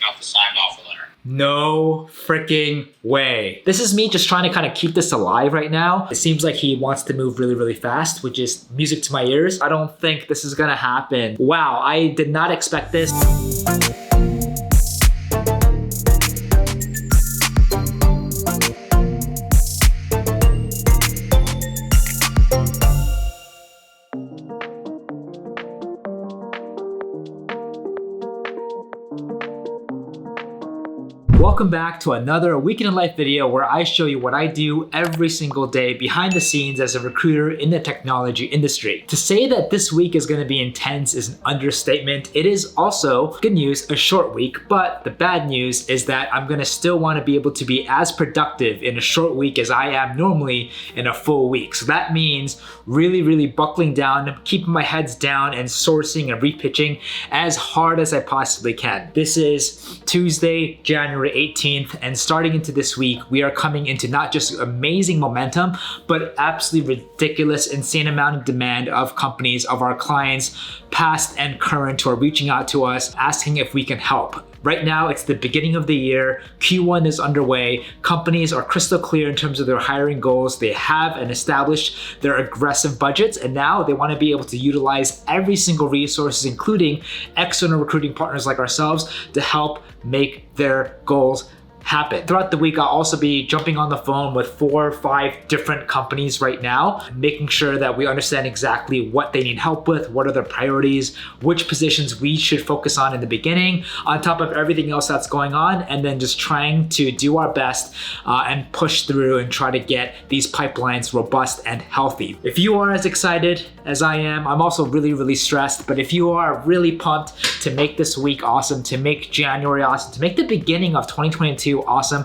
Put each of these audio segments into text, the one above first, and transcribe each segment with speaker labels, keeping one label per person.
Speaker 1: out the signed offer letter.
Speaker 2: No freaking way. This is me just trying to kind of keep this alive right now. It seems like he wants to move really, really fast, which is music to my ears. I don't think this is gonna happen. Wow, I did not expect this. Welcome back to another Week in Life video where I show you what I do every single day behind the scenes as a recruiter in the technology industry. To say that this week is going to be intense is an understatement. It is also, good news, a short week, but the bad news is that I'm going to still want to be able to be as productive in a short week as I am normally in a full week. So that means really buckling down, keeping my heads down and sourcing and repitching as hard as I possibly can. This is Tuesday, January 18th, and starting into this week, we are coming into not just amazing momentum, but absolutely ridiculous, insane amount of demand of companies, of our clients, past and current, who are reaching out to us, asking if we can help. Right now, it's the beginning of the year. Q1 is underway. Companies are crystal clear in terms of their hiring goals. They have and established their aggressive budgets, and now they want to be able to utilize every single resource, including external recruiting partners like ourselves, to help make their goals happen. Throughout the week, I'll also be jumping on the phone with 4 or 5 different companies right now, making sure that we understand exactly what they need help with, what are their priorities, which positions we should focus on in the beginning, on top of everything else that's going on, and then just trying to do our best and push through and try to get these pipelines robust and healthy. If you are as excited as I am, I'm also really stressed, but if you are really pumped to make this week awesome, to make January awesome, to make the beginning of 2022 awesome,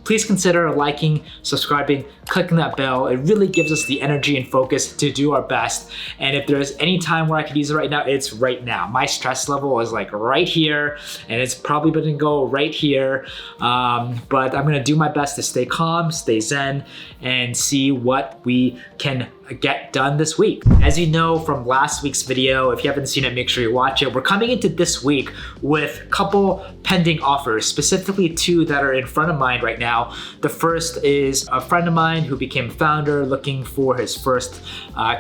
Speaker 2: please consider liking, subscribing, clicking that bell. It really gives us the energy and focus to do our best. And if there's any time where I could use it right now, it's right now. My stress level is like right here, and it's probably gonna go right here. But I'm gonna do my best to stay calm, stay zen, and see what we can get done this week. As you know from last week's video, if you haven't seen it, make sure you watch it. We're coming into this week with a couple pending offers, specifically 2 that are in front of mind right now. The first is a friend of mine who became a founder, looking for his first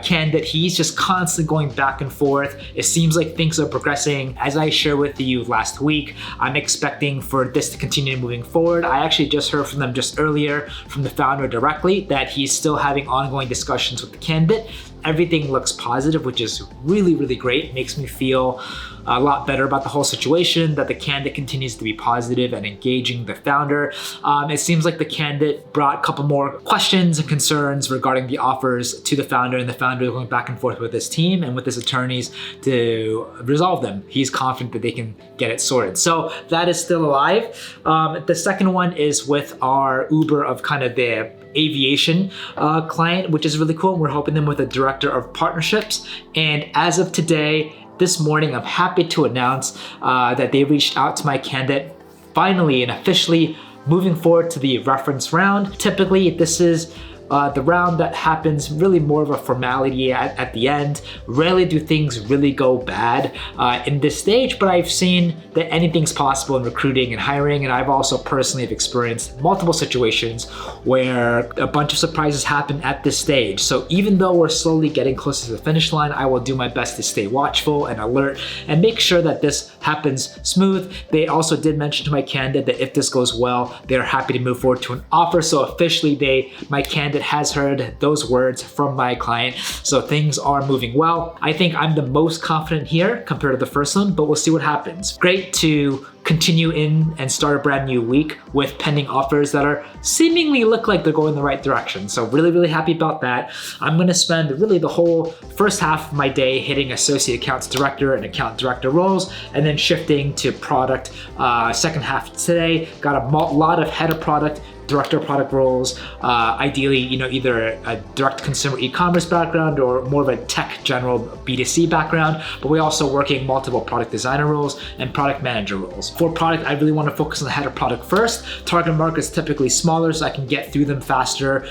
Speaker 2: candidate. He's just constantly going back and forth. It seems like things are progressing. As I shared with you last week, I'm expecting for this to continue moving forward. I actually just heard from them just earlier, from the founder directly, that he's still having ongoing discussions with the candidate. Everything looks positive, which is really great. It makes me feel a lot better about the whole situation, that the candidate continues to be positive and engaging the founder. It seems like the candidate brought a couple more questions and concerns regarding the offers to the founder, and the founder is going back and forth with his team and with his attorneys to resolve them. He's confident that they can get it sorted. So that is still alive. The second one is with our Uber of kind of the aviation client, which is really cool. We're helping them with a director of partnerships. And as of today, this morning, I'm happy to announce that they reached out to my candidate, finally and officially moving forward to the reference round. Typically, this is the round that happens really more of a formality at the end. Rarely do things really go bad in this stage, but I've seen that anything's possible in recruiting and hiring, and I've also personally have experienced multiple situations where a bunch of surprises happen at this stage. So even though we're slowly getting closer to the finish line, I will do my best to stay watchful and alert and make sure that this happens smooth. They also did mention to my candidate that if this goes well, they're happy to move forward to an offer. So officially, my candidate has heard those words from my client. So things are moving well. I think I'm the most confident here compared to the first one, but we'll see what happens. Great to continue in and start a brand new week with pending offers that are seemingly look like they're going the right direction. So really happy about that. I'm gonna spend really the whole first half of my day hitting associate accounts director and account director roles, and then shifting to product second half today. Got a lot of head of product, director of product roles, ideally, either a direct consumer e-commerce background or more of a tech general B2C background, but we're also working multiple product designer roles and product manager roles. For product, I really want to focus on the head of product first. Target market is typically smaller, so I can get through them faster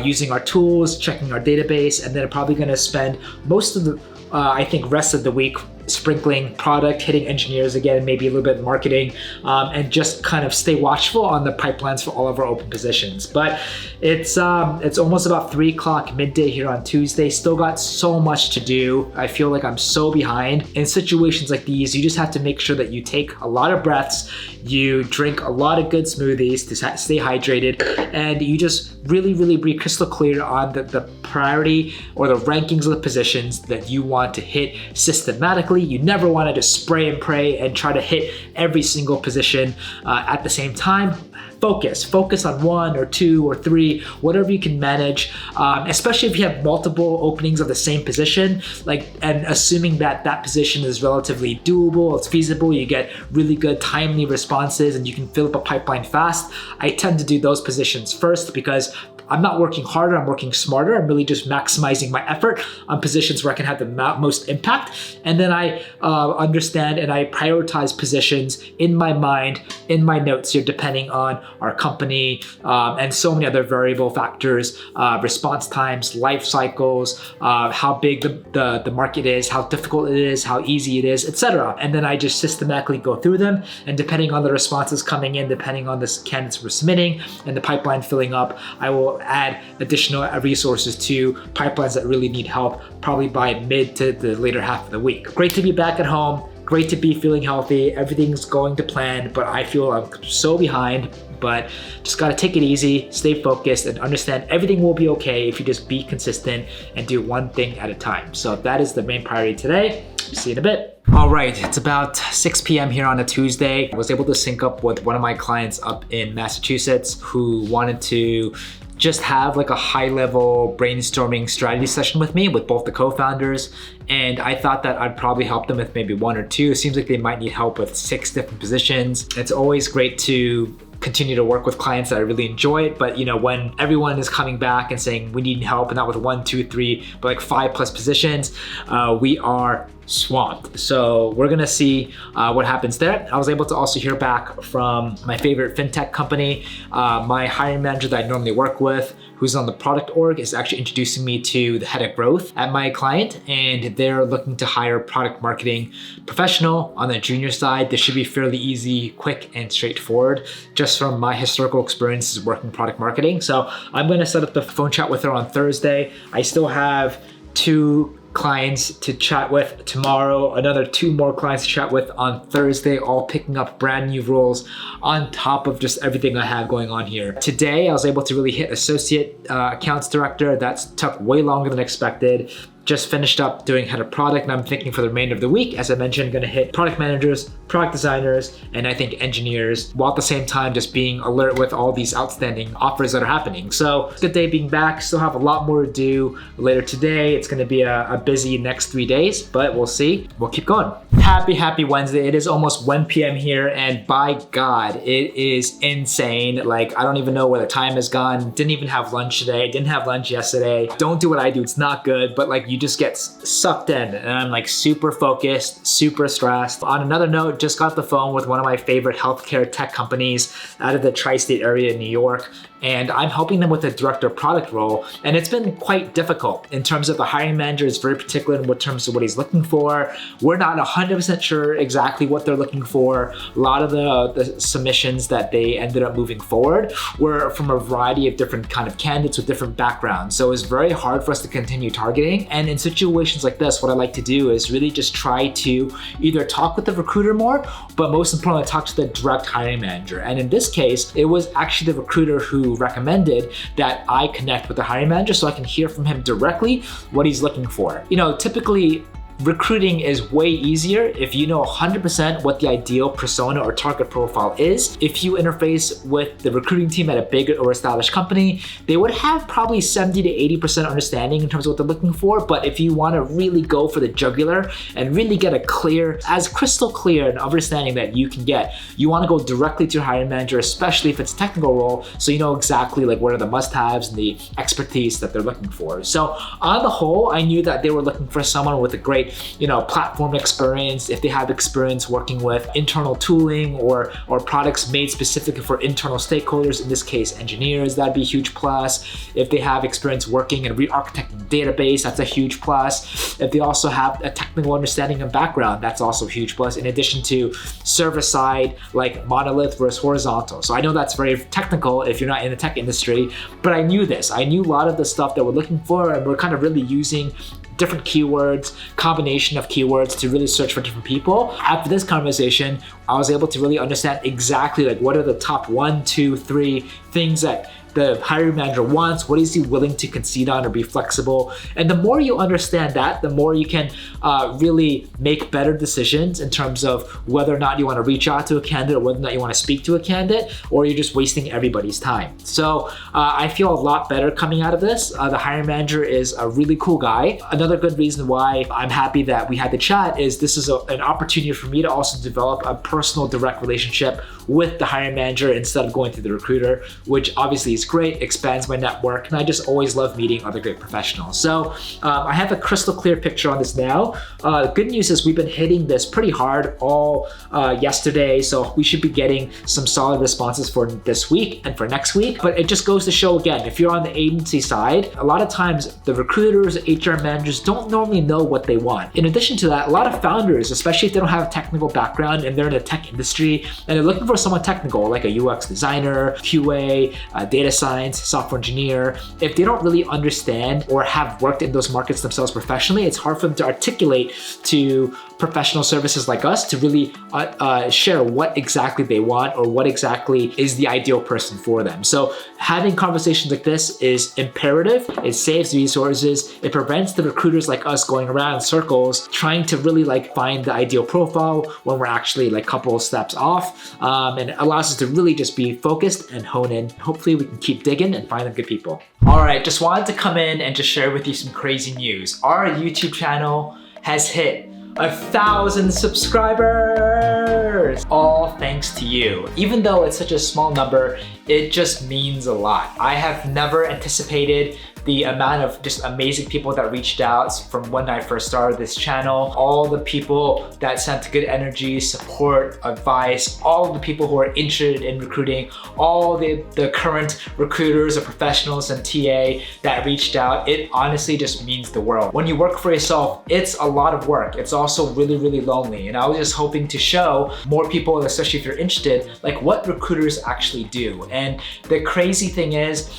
Speaker 2: using our tools, checking our database, and then I'm probably going to spend most of the, I think, rest of the week sprinkling product, hitting engineers again, maybe a little bit of marketing, and just kind of stay watchful on the pipelines for all of our open positions. But it's almost about 3 o'clock midday here on Tuesday. Still got so much to do. I feel like I'm so behind. In situations like these, you just have to make sure that you take a lot of breaths, you drink a lot of good smoothies to stay hydrated, and you just really be crystal clear on the priority or the rankings of the positions that you want to hit systematically. You never want to just spray and pray and try to hit every single position at the same time. Focus on 1 or 2 or 3, whatever you can manage, especially if you have multiple openings of the same position, and assuming that that position is relatively doable, it's feasible, you get really good timely responses and you can fill up a pipeline fast. I tend to do those positions first because I'm not working harder, I'm working smarter. I'm really just maximizing my effort on positions where I can have the most impact. And then I understand and I prioritize positions in my mind, in my notes here, depending on our company and so many other variable factors, response times, life cycles, how big the market is, how difficult it is, how easy it is, etc. And then I just systematically go through them. And depending on the responses coming in, depending on the candidates we're submitting and the pipeline filling up, I will add additional resources to pipelines that really need help, probably by mid to the later half of the week. Great to be back at home. Great to be feeling healthy. Everything's going to plan, but I feel I'm so behind. But just gotta take it easy, stay focused, and understand everything will be okay if you just be consistent and do one thing at a time. So that is the main priority today. See you in a bit. All right, it's about 6 p.m. here on a Tuesday. I was able to sync up with one of my clients up in Massachusetts who wanted to just have like a high-level brainstorming strategy session with me with both the co-founders. And I thought that I'd probably help them with maybe 1 or 2. It seems like they might need help with 6 different positions. It's always great to continue to work with clients that I really enjoy it, but when everyone is coming back and saying we need help, and not with 1, 2, 3, but like 5+ positions, we are swamped. So we're gonna see what happens there. I was able to also hear back from my favorite fintech company. My hiring manager that I normally work with, who's on the product org, is actually introducing me to the head of growth at my client, and they're looking to hire product marketing professional on the junior side. This should be fairly easy, quick, and straightforward, just from my historical experiences working product marketing. So I'm gonna set up the phone chat with her on Thursday. I still have 2 clients to chat with tomorrow, another 2 more clients to chat with on Thursday, all picking up brand new roles on top of just everything I have going on here. Today, I was able to really hit associate accounts director. That's took way longer than expected. Just finished up doing head of product, and I'm thinking for the remainder of the week, as I mentioned, gonna hit product managers, product designers, and I think engineers, while at the same time just being alert with all these outstanding offers that are happening. So good day being back. Still have a lot more to do later today. It's gonna be a busy next 3 days, but we'll see. We'll keep going. Happy Wednesday. It is almost 1 p.m. here, and by God, it is insane. Like, I don't even know where the time has gone. Didn't even have lunch today. Didn't have lunch yesterday. Don't do what I do. It's not good, but like, you just get sucked in, and I'm like super focused, super stressed. On another note, just got the phone with one of my favorite healthcare tech companies out of the tri-state area in New York, and I'm helping them with a director of product role, and it's been quite difficult in terms of the hiring manager is very particular in terms of what he's looking for. We're not 100% sure exactly what they're looking for. A lot of the submissions that they ended up moving forward were from a variety of different kind of candidates with different backgrounds, so it was very hard for us to continue targeting. And in situations like this, what I like to do is really just try to either talk with the recruiter more, but most importantly, talk to the direct hiring manager. And in this case, it was actually the recruiter who recommended that I connect with the hiring manager so I can hear from him directly what he's looking for. Typically, recruiting is way easier if you know 100% what the ideal persona or target profile is. If you interface with the recruiting team at a big or established company, they would have probably 70 to 80% understanding in terms of what they're looking for. But if you want to really go for the jugular and really get a clear, as crystal clear an understanding that you can get, you want to go directly to your hiring manager, especially if it's a technical role, so you know exactly like what are the must-haves and the expertise that they're looking for. So on the whole, I knew that they were looking for someone with a great platform experience, if they have experience working with internal tooling or products made specifically for internal stakeholders, in this case engineers, that'd be a huge plus. If they have experience working and re-architecting database, that's a huge plus. If they also have a technical understanding and background, that's also a huge plus, in addition to server side, like monolith versus horizontal. So I know that's very technical if you're not in the tech industry, but I knew this. I knew a lot of the stuff that we're looking for, and we're kind of really using different keywords, combination of keywords to really search for different people. After this conversation, I was able to really understand exactly like what are the top 1, 2, 3 things that the hiring manager wants, what is he willing to concede on or be flexible. And the more you understand that, the more you can really make better decisions in terms of whether or not you want to reach out to a candidate, or whether or not you want to speak to a candidate, or you're just wasting everybody's time. So I feel a lot better coming out of this. The hiring manager is a really cool guy. Another good reason why I'm happy that we had the chat is this is an opportunity for me to also develop a personal direct relationship with the hiring manager instead of going through the recruiter, which obviously is great, expands my network, and I just always love meeting other great professionals. So I have a crystal clear picture on this now. The good news is we've been hitting this pretty hard all yesterday, so we should be getting some solid responses for this week and for next week. But it just goes to show again, if you're on the agency side, a lot of times the recruiters, HR managers don't normally know what they want. In addition to that, a lot of founders, especially if they don't have a technical background and they're in the tech industry and they're looking for someone technical, like a UX designer, QA, data science, software engineer, if they don't really understand or have worked in those markets themselves professionally, it's hard for them to articulate to professional services like us to really share what exactly they want or what exactly is the ideal person for them. So having conversations like this is imperative. It saves resources. It prevents the recruiters like us going around in circles trying to really find the ideal profile when we're actually a couple of steps off, and it allows us to really just be focused and hone in. Hopefully we can keep digging and find the good people. All right, just wanted to come in and just share with you some crazy news. Our YouTube channel has hit 1,000 subscribers, all thanks to you. Even though it's such a small number, it just means a lot. I have never anticipated the amount of just amazing people that reached out from when I first started this channel, all the people that sent good energy, support, advice, all the people who are interested in recruiting, all the current recruiters or professionals and TA that reached out. It honestly just means the world. When you work for yourself, it's a lot of work. It's also really, really lonely. And I was just hoping to show more people, especially if you're interested, what recruiters actually do. And the crazy thing is,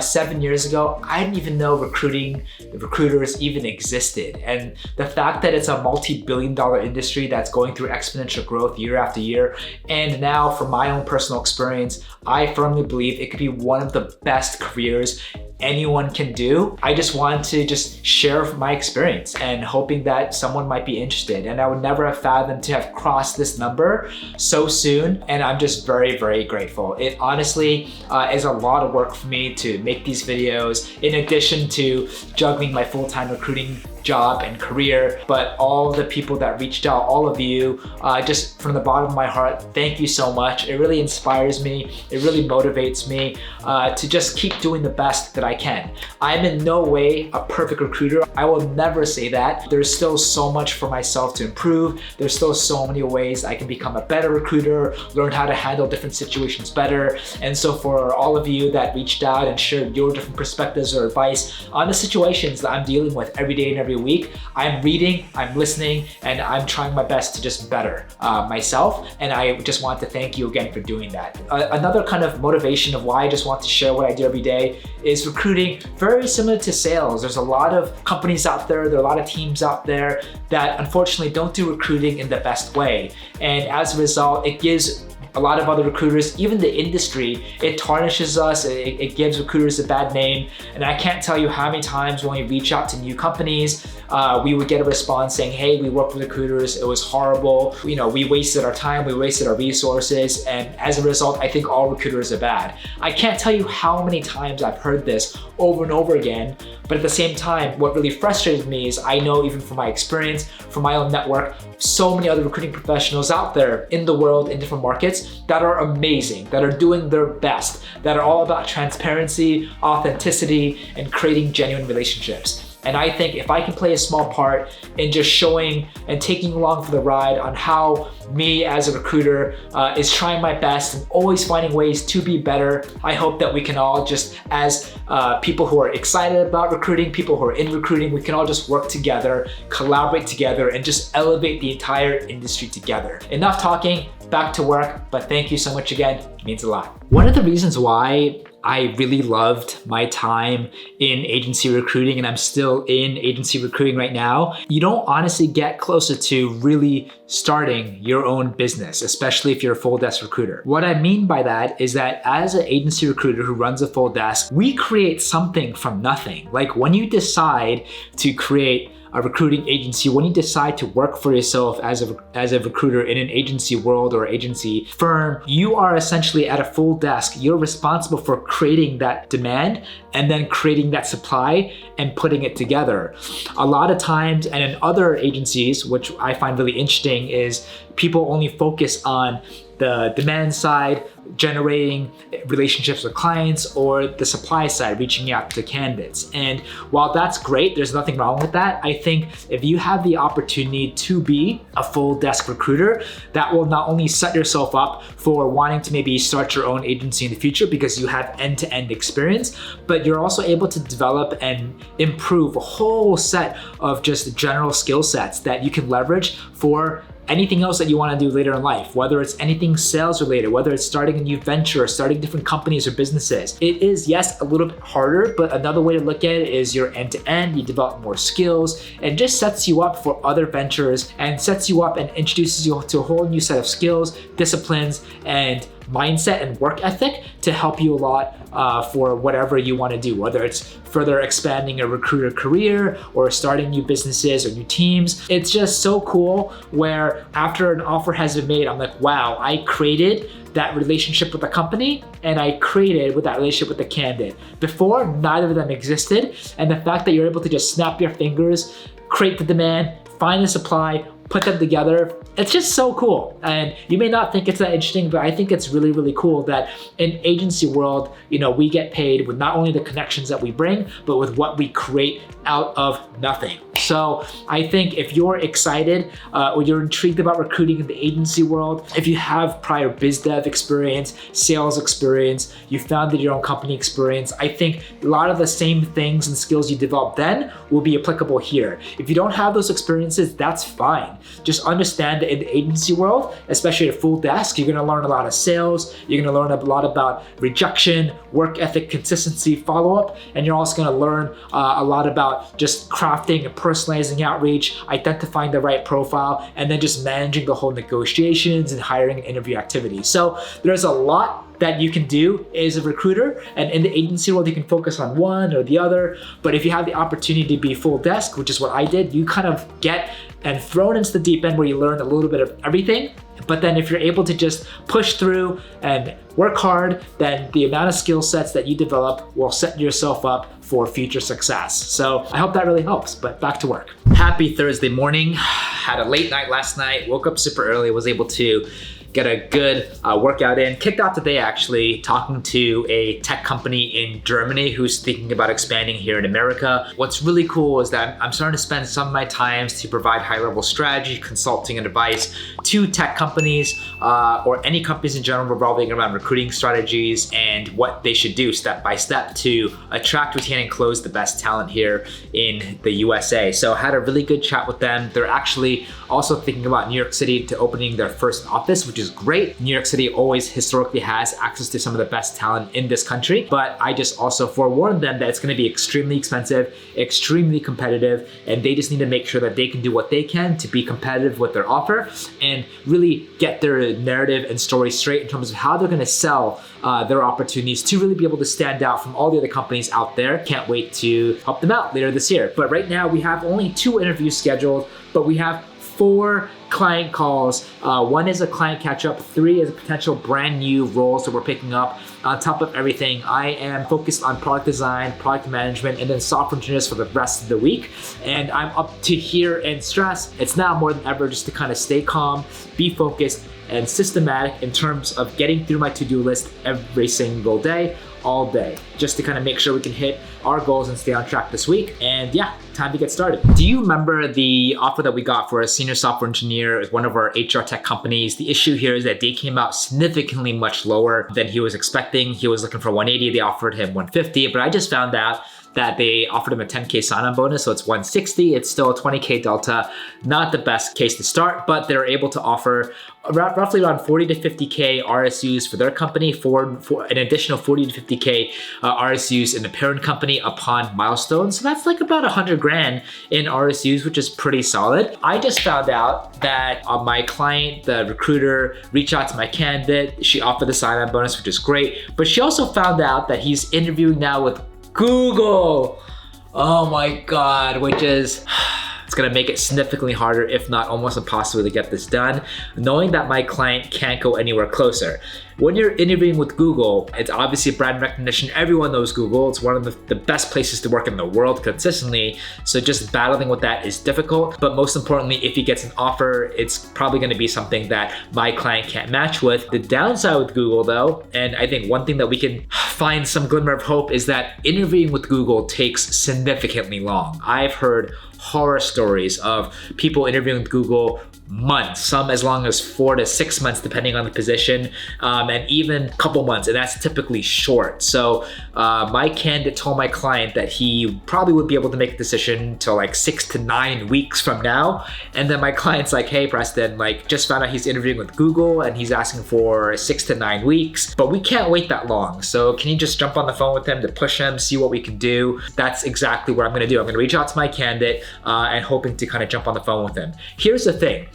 Speaker 2: 7 years ago, I didn't even know recruiters even existed. And the fact that it's a multi-billion-dollar industry that's going through exponential growth year after year, and now from my own personal experience, I firmly believe it could be one of the best careers anyone can do. I just want to just share my experience and hoping that someone might be interested. And I would never have fathomed to have crossed this number so soon. And I'm just very, very grateful. It honestly is a lot of work for me to make these videos, in addition to juggling my full-time recruiting job and career. But all the people that reached out, all of you, just from the bottom of my heart, thank you so much. It really inspires me. It really motivates me to just keep doing the best that I can. I'm in no way a perfect recruiter. I will never say that. There's still so much for myself to improve. There's still so many ways I can become a better recruiter, learn how to handle different situations better. And so for all of you that reached out and shared your different perspectives or advice on the situations that I'm dealing with every day and every week, I'm reading, I'm listening, and I'm trying my best to just better myself. And I just want to thank you again for doing that. Another kind of motivation of why I just want to share what I do every day is recruiting, very similar to sales. There's a lot of companies out there, there are a lot of teams out there that unfortunately don't do recruiting in the best way. And as a result, it gives a lot of other recruiters, even the industry, it tarnishes us, it gives recruiters a bad name. And I can't tell you how many times when we reach out to new companies, we would get a response saying, hey, we work with recruiters, it was horrible. We wasted our time, we wasted our resources. And as a result, I think all recruiters are bad. I can't tell you how many times I've heard this over and over again. But at the same time, what really frustrates me is I know, even from my experience, from my own network, so many other recruiting professionals out there in the world, in different markets, that are amazing, that are doing their best, that are all about transparency, authenticity, and creating genuine relationships. And I think if I can play a small part in just showing and taking along for the ride on how me as a recruiter is trying my best and always finding ways to be better, I hope that we can all just, as people who are excited about recruiting, people who are in recruiting, we can all just work together, collaborate together, and just elevate the entire industry together. Enough talking, back to work, but thank you so much again, it means a lot. One of the reasons why I really loved my time in agency recruiting, and I'm still in agency recruiting right now, you don't honestly get closer to really starting your own business, especially if you're a full desk recruiter. What I mean by that is that as an agency recruiter who runs a full desk, we create something from nothing. Like when you decide to create a recruiting agency, when you decide to work for yourself as a recruiter in an agency world or agency firm, you are essentially at a full desk. You're responsible for creating that demand and then creating that supply and putting it together. A lot of times, and in other agencies, which I find really interesting, is people only focus on the demand side, generating relationships with clients, or the supply side, reaching out to candidates. And while that's great, there's nothing wrong with that. I think if you have the opportunity to be a full desk recruiter, that will not only set yourself up for wanting to maybe start your own agency in the future because you have end-to-end experience, but you're also able to develop and improve a whole set of just general skill sets that you can leverage for anything else that you want to do later in life, whether it's anything sales related, whether it's starting a new venture or starting different companies or businesses. It is, yes, a little bit harder, but another way to look at it is you're end to end, you develop more skills, and just sets you up for other ventures and sets you up and introduces you to a whole new set of skills, disciplines, and mindset and work ethic to help you a lot for whatever you want to do, whether it's further expanding a recruiter career or starting new businesses or new teams. It's just so cool where after an offer has been made, I'm like, wow, I created that relationship with the company and I created with that relationship with the candidate. Before, neither of them existed. And the fact that you're able to just snap your fingers, create the demand, find the supply, put them together, it's just so cool. And you may not think it's that interesting, but I think it's really, really cool that in agency world, we get paid with not only the connections that we bring, but with what we create out of nothing. So I think if you're excited or you're intrigued about recruiting in the agency world, if you have prior biz dev experience, sales experience, you founded your own company experience, I think a lot of the same things and skills you developed then will be applicable here. If you don't have those experiences, that's fine. Just understand that in the agency world, especially at full desk, you're gonna learn a lot of sales, you're gonna learn a lot about rejection, work ethic, consistency, follow-up, and you're also gonna learn a lot about just crafting and personalizing outreach, identifying the right profile, and then just managing the whole negotiations and hiring and interview activities. So there's a lot that you can do as a recruiter, and in the agency world, you can focus on one or the other. But if you have the opportunity to be full desk, which is what I did, you kind of get and thrown into the deep end where you learn a little bit of everything. But then if you're able to just push through and work hard, then the amount of skill sets that you develop will set yourself up for future success. So I hope that really helps, but back to work. Happy Thursday morning. Had a late night last night, woke up super early, was able to get a good workout in. Kicked off today actually talking to a tech company in Germany who's thinking about expanding here in America. What's really cool is that I'm starting to spend some of my times to provide high-level strategy, consulting, and advice to tech companies or any companies in general revolving around recruiting strategies and what they should do step by step to attract, retain, and close the best talent here in the USA. So I had a really good chat with them. They're actually also thinking about New York City to opening their first office, which is great. New York City always historically has access to some of the best talent in this country, but I just also forewarned them that it's gonna be extremely expensive, extremely competitive, and they just need to make sure that they can do what they can to be competitive with their offer and really get their narrative and story straight in terms of how they're gonna sell their opportunities to really be able to stand out from all the other companies out there. Can't wait to help them out later this year. But right now we have only 2 interviews scheduled, but we have 4 client calls. 1 is a client catch-up, 3 is a potential brand new roles that we're picking up. On top of everything, I am focused on product design, product management, and then software engineers for the rest of the week. And I'm up to here in stress. It's now more than ever just to kind of stay calm, be focused, and systematic in terms of getting through my to-do list every single day. all day just to kind of make sure we can hit our goals and stay on track this week. And yeah, time to get started. Do you remember the offer that we got for a senior software engineer at one of our HR tech companies? The issue here is that they came out significantly much lower than he was expecting. He was looking for 180, they offered him 150, but I just found out that they offered him a 10K sign-on bonus, so it's 160. It's still a 20K delta. Not the best case to start, but they're able to offer roughly around 40 to 50K RSUs for their company, for an additional 40 to 50K RSUs in the parent company upon milestones. So that's like about 100 grand in RSUs, which is pretty solid. I just found out that my client, the recruiter, reached out to my candidate. She offered the sign-on bonus, which is great, but she also found out that he's interviewing now with Google. Oh my God, which is, it's gonna make it significantly harder, if not almost impossible to get this done, knowing that my client can't go anywhere closer. When you're interviewing with Google, it's obviously brand recognition. Everyone knows Google. It's one of the best places to work in the world consistently. So just battling with that is difficult. But most importantly, if he gets an offer, it's probably gonna be something that my client can't match with. The downside with Google though, and I think one thing that we can find some glimmer of hope is that interviewing with Google takes significantly long. I've heard horror stories of people interviewing with Google months, some as long as 4 to 6 months depending on the position, and even a couple months, and that's typically short. So my candidate told my client that he probably would be able to make a decision till like 6 to 9 weeks from now. And then my client's like, hey Preston, like just found out he's interviewing with Google and he's asking for 6 to 9 weeks, but we can't wait that long. So can you just jump on the phone with him to push him, see what we can do? That's exactly what I'm gonna do. I'm gonna reach out to my candidate and hoping to kind of jump on the phone with him. Here's the thing.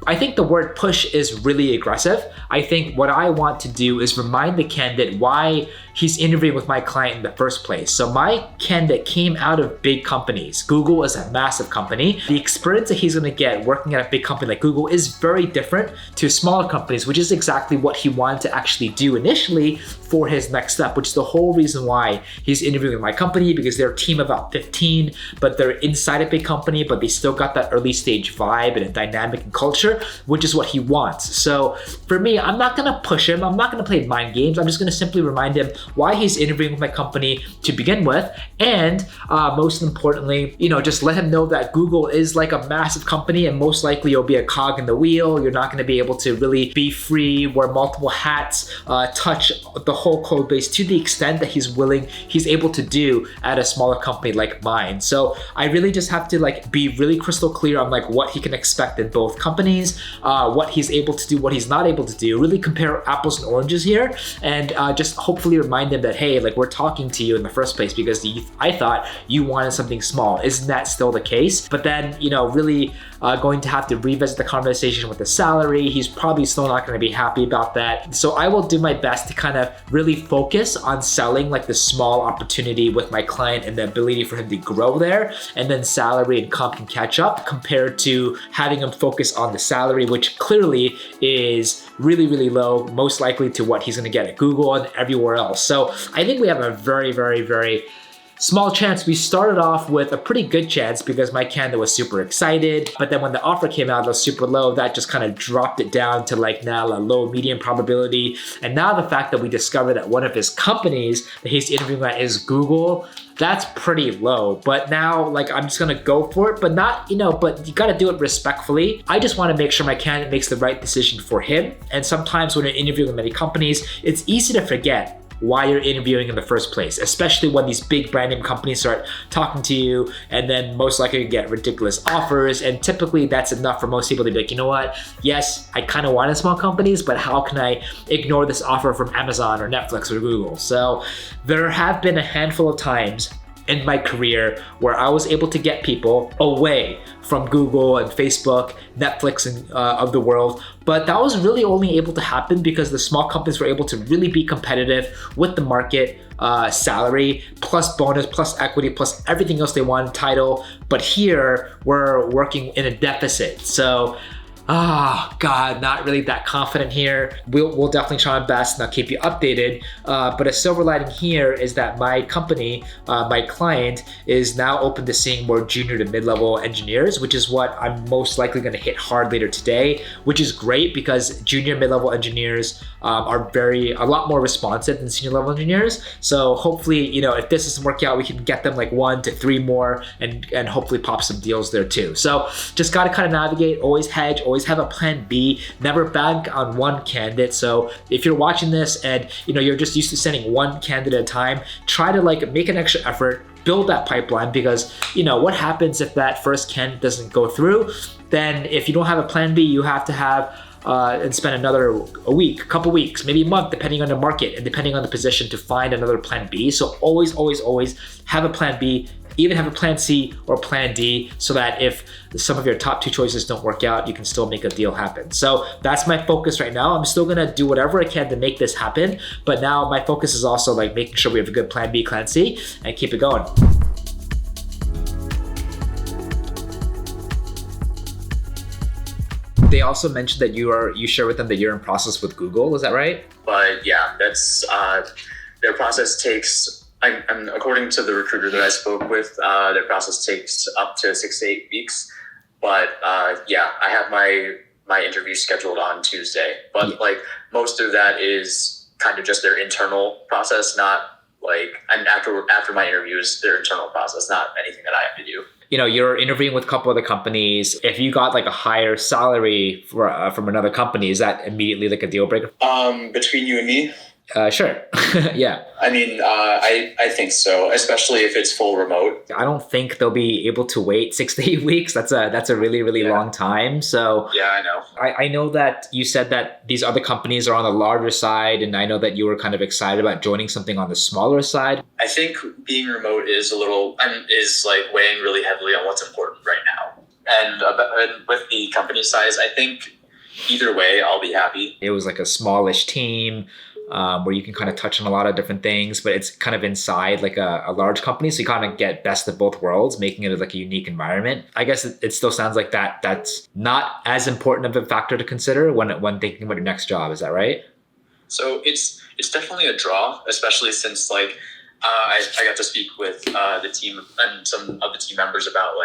Speaker 2: I think the word push is really aggressive. I think what I want to do is remind the candidate why he's interviewing with my client in the first place. So my candidate came out of big companies. Google is a massive company. The experience that he's gonna get working at a big company like Google is very different to smaller companies, which is exactly what he wanted to actually do initially for his next step, which is the whole reason why he's interviewing my company, because they're a team of about 15, but they're inside a big company, but they still got that early stage vibe and a dynamic and culture, which is what he wants. So for me, I'm not gonna push him. I'm not gonna play mind games. I'm just gonna simply remind him why he's interviewing with my company to begin with. And most importantly, just let him know that Google is like a massive company and most likely you'll be a cog in the wheel. You're not gonna be able to really be free, wear multiple hats, touch the whole code base to the extent that he's able to do at a smaller company like mine. So I really just have to be really crystal clear on what he can expect in both companies, what he's able to do, what he's not able to do, really compare apples and oranges here, and just hopefully remind them that, hey, we're talking to you in the first place because I thought you wanted something small. Isn't that still the case? But then, really going to have to revisit the conversation with the salary. He's probably still not going to be happy about that. So I will do my best to kind of really focus on selling the small opportunity with my client and the ability for him to grow there, and then salary and comp can catch up compared to having him focus on the salary, which clearly is really, really low, most likely to what he's going to get at Google and everywhere else. So I think we have a very, very, very small chance. We started off with a pretty good chance because my candidate was super excited, but then when the offer came out, it was super low. That just kind of dropped it down to now a low medium probability. And now the fact that we discovered that one of his companies that he's interviewing at is Google, that's pretty low. But now I'm just gonna go for it, but not, but you gotta do it respectfully. I just wanna make sure my candidate makes the right decision for him. And sometimes when you're interviewing with many companies, it's easy to forget why you're interviewing in the first place, especially when these big brand name companies start talking to you and then most likely you get ridiculous offers. And typically that's enough for most people to be like, you know what? Yes, I kind of wanted small companies, but how can I ignore this offer from Amazon or Netflix or Google? So there have been a handful of times in my career where I was able to get people away from Google and Facebook, Netflix and of the world. But that was really only able to happen because the small companies were able to really be competitive with the market, salary, plus bonus, plus equity, plus everything else they wanted, title. But here we're working in a deficit. So God, not really that confident here. We'll definitely try our best and I'll keep you updated. But a silver lining here is that my company, my client, is now open to seeing more junior to mid-level engineers, which is what I'm most likely going to hit hard later today, which is great because junior mid-level engineers are a lot more responsive than senior level engineers. So hopefully, if this doesn't work out, we can get them like 1 to 3 more and hopefully pop some deals there too. So just got to kind of navigate, always hedge, always have a plan B, never bank on one candidate. So if you're watching this and you're just used to sending one candidate at a time, try to like make an extra effort, build that pipeline, because what happens if that first candidate doesn't go through? Then if you don't have a plan B, you have to have and spend a week, couple weeks, maybe a month, depending on the market and depending on the position, to find another plan B. So always have a plan B, even have a plan C or plan D, so that if some of your top 2 choices don't work out, you can still make a deal happen. So that's my focus right now. I'm still gonna do whatever I can to make this happen, but now my focus is also like making sure we have a good plan B, plan C, and keep it going. They also mentioned that you share with them that you're in process with Google. Is that right?
Speaker 1: But yeah, that's their process takes. I'm according to the recruiter that I spoke with, their process takes up to 6 to 8 weeks. But yeah, I have my interview scheduled on Tuesday. But like most of that is kind of just their internal process, not like, and after my interviews, their internal process, not anything that I have to do.
Speaker 2: You're interviewing with a couple other companies. If you got like a higher salary from another company, is that immediately like a deal breaker?
Speaker 1: Between you and me?
Speaker 2: Sure. Yeah.
Speaker 1: I mean, I think so, especially if it's full remote.
Speaker 2: I don't think they'll be able to wait 6 to 8 weeks. That's a really long time. So
Speaker 1: yeah, I know.
Speaker 2: I know that you said that these other companies are on the larger side, and I know that you were kind of excited about joining something on the smaller side.
Speaker 1: I think being remote is is like weighing really heavily on what's important right now. And with the company size, I think either way, I'll be happy.
Speaker 2: It was like a smallish team. Where you can kind of touch on a lot of different things, but it's kind of inside like a large company. So you kind of get best of both worlds, making it like a unique environment. I guess it still sounds like that's not as important of a factor to consider when thinking about your next job. Is that right?
Speaker 1: So it's definitely a draw, especially since like I got to speak with the team and some of the team members about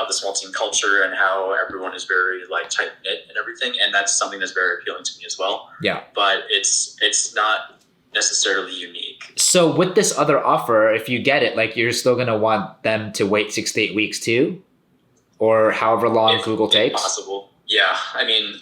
Speaker 1: the small team culture and how everyone is very like tight knit and everything, and that's something that's very appealing to me as well.
Speaker 2: Yeah,
Speaker 1: but it's not necessarily unique.
Speaker 2: So with this other offer, if you get it, like you're still gonna want them to wait 6 to 8 weeks too, or however long Google takes.
Speaker 1: Possible. Yeah, I mean,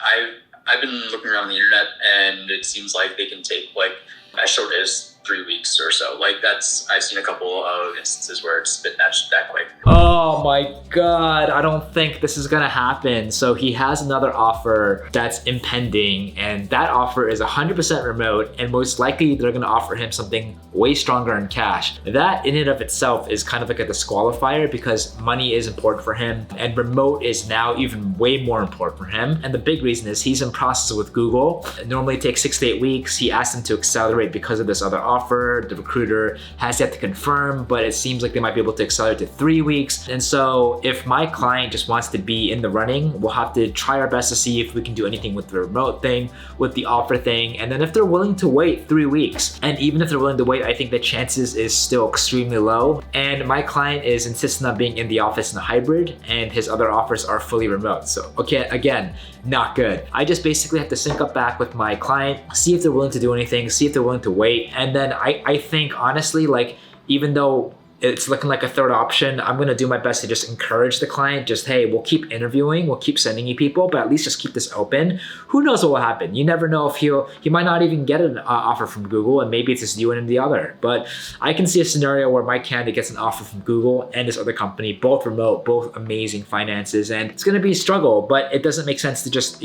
Speaker 1: I've been looking around the internet, and it seems like they can take like as short as 3 weeks or so. Like I've seen a couple of instances where it's been that quick.
Speaker 2: Oh my God, I don't think this is gonna happen. So he has another offer that's impending, and that offer is 100% remote, and most likely they're gonna offer him something way stronger in cash. That in and of itself is kind of like a disqualifier, because money is important for him, and remote is now even way more important for him. And the big reason is he's in process with Google. It normally takes 6 to 8 weeks. He asked him to accelerate because of this other offer. The recruiter has yet to confirm, but it seems like they might be able to accelerate to 3 weeks. And so if my client just wants to be in the running, we'll have to try our best to see if we can do anything with the remote thing, with the offer thing. And then if they're willing to wait 3 weeks, and even if they're willing to wait, I think the chances is still extremely low. And my client is insisting on being in the office in a hybrid, and his other offers are fully remote. So okay, again, not good. I just basically have to sync up back with my client, see if they're willing to do anything, see if they're willing to wait. And then I think honestly, like, even though it's looking like a third option, I'm gonna do my best to just encourage the client, just, hey, we'll keep interviewing, we'll keep sending you people, but at least just keep this open. Who knows what will happen? You never know if he might not even get an offer from Google, and maybe it's just you and the other. But I can see a scenario where my candidate gets an offer from Google and this other company, both remote, both amazing finances, and it's gonna be a struggle, but it doesn't make sense to just,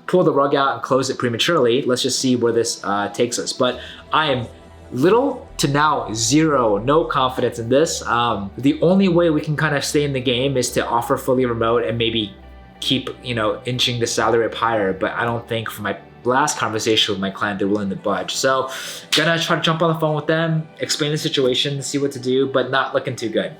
Speaker 2: pull the rug out and close it prematurely. Let's just see where this takes us. But I am little to now no confidence in this. The only way we can kind of stay in the game is to offer fully remote and maybe keep, inching the salary up higher. But I don't think from my last conversation with my client, they're willing to budge. So gonna try to jump on the phone with them, explain the situation, see what to do, but not looking too good.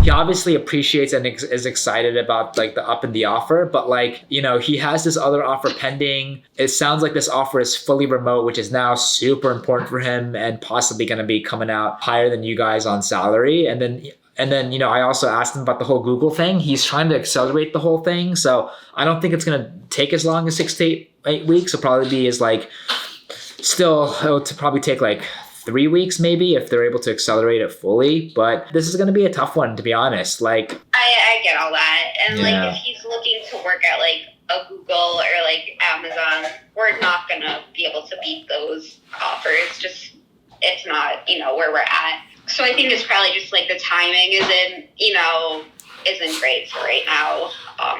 Speaker 2: he obviously appreciates and is excited about like the up in the offer, but like, you know, he has this other offer pending. It sounds like this offer is fully remote, which is now super important for him and possibly going to be coming out higher than you guys on salary. And then, you know, I also asked him about the whole Google thing. He's trying to accelerate the whole thing. So I don't think it's going to take as long as 6 to 8 weeks. It'll probably be it'll probably take like 3 weeks maybe if they're able to accelerate it fully. But this is going to be a tough one, to be honest. Like,
Speaker 3: I get all that. And
Speaker 2: yeah.
Speaker 3: like, if he's looking to work at like a Google or like Amazon, we're not going to be able to beat those offers. Just, it's not, you know, where we're at. So I think it's probably just like the timing isn't great for right now.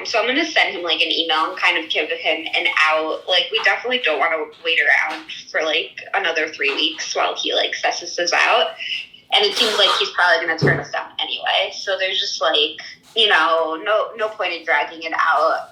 Speaker 3: So I'm going to send him like an email and kind of give him an out. Like, we definitely don't want to wait around for like another 3 weeks while he like assesses this out. And it seems like he's probably going to turn us down anyway. So there's just like, you know, no point in dragging it out.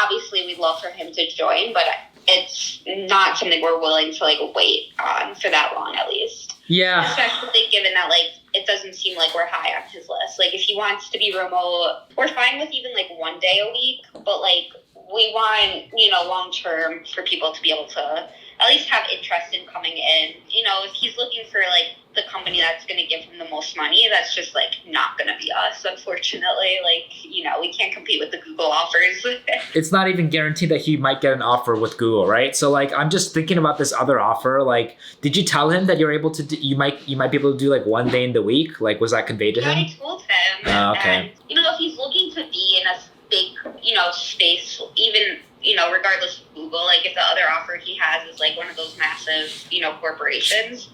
Speaker 3: Obviously we'd love for him to join, but it's not something we're willing to like wait on for that long at least.
Speaker 2: Yeah.
Speaker 3: Especially given that like it doesn't seem like we're high on his list. Like, if he wants to be remote, we're fine with even like 1 day a week, but like we want, you know, long term for people to be able to at least have interest in coming in. You know, if he's looking for like the company that's going to give him the most money, that's just like not going to be us, unfortunately. Like, you know, we can't compete with the Google offers.
Speaker 2: It's not even guaranteed that he might get an offer with Google, right? So like, I'm just thinking about this other offer. Like, did you tell him that you're able to you might be able to do like 1 day in the week? Like, was that conveyed to him?
Speaker 3: I told him.
Speaker 2: Oh, okay.
Speaker 3: And, you know, if he's looking to be in a big, you know, space, even, you know, regardless of Google, like if the other offer he has is like one of those massive, you know, corporations,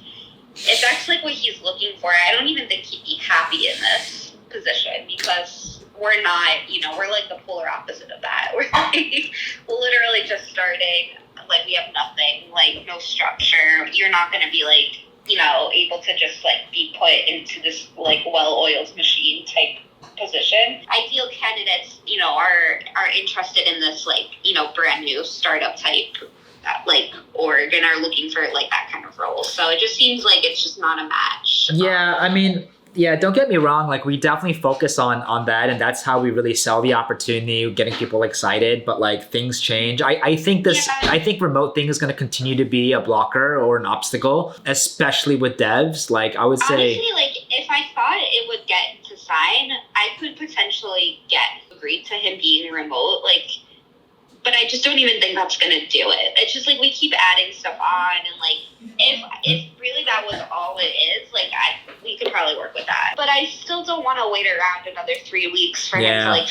Speaker 3: if that's like what he's looking for, I don't even think he'd be happy in this position, because we're not, you know, we're like the polar opposite of that. We're like literally just starting, like we have nothing, like no structure. You're not going to be like, you know, able to just like be put into this like well-oiled machine type position. Ideal candidates, you know, are interested in this like, you know, brand new startup type like org and are looking for like that kind of role. So it just seems like it's just not a match.
Speaker 2: Yeah, I mean, yeah, don't get me wrong. Like, we definitely focus on that, and that's how we really sell the opportunity, getting people excited. But like, things change. I think I think remote thing is going to continue to be a blocker or an obstacle, especially with devs. Like, I would say,
Speaker 3: honestly, like if I thought it would get to sign, I could potentially get agreed to him being remote. Like, but I just don't even think that's going to do it. It's just like we keep adding stuff on, and like if really that was all it is, like we could probably work with that. But I still don't want to wait around another 3 weeks for him to like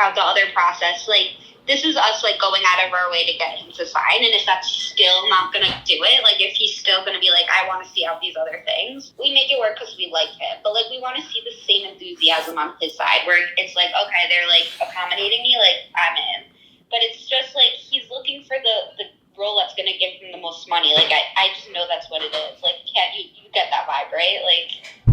Speaker 3: have the other process. Like, this is us like going out of our way to get him to sign, and if that's still not going to do it, like if he's still going to be like, I want to see out these other things, we make it work because we like him. But like, we want to see the same enthusiasm on his side, where it's like, okay, they're like accommodating me, like I'm in. But it's just like he's looking for the role that's going to give him the most money. Like, I just know that's what it is. Like, can't you get that vibe, right? Like,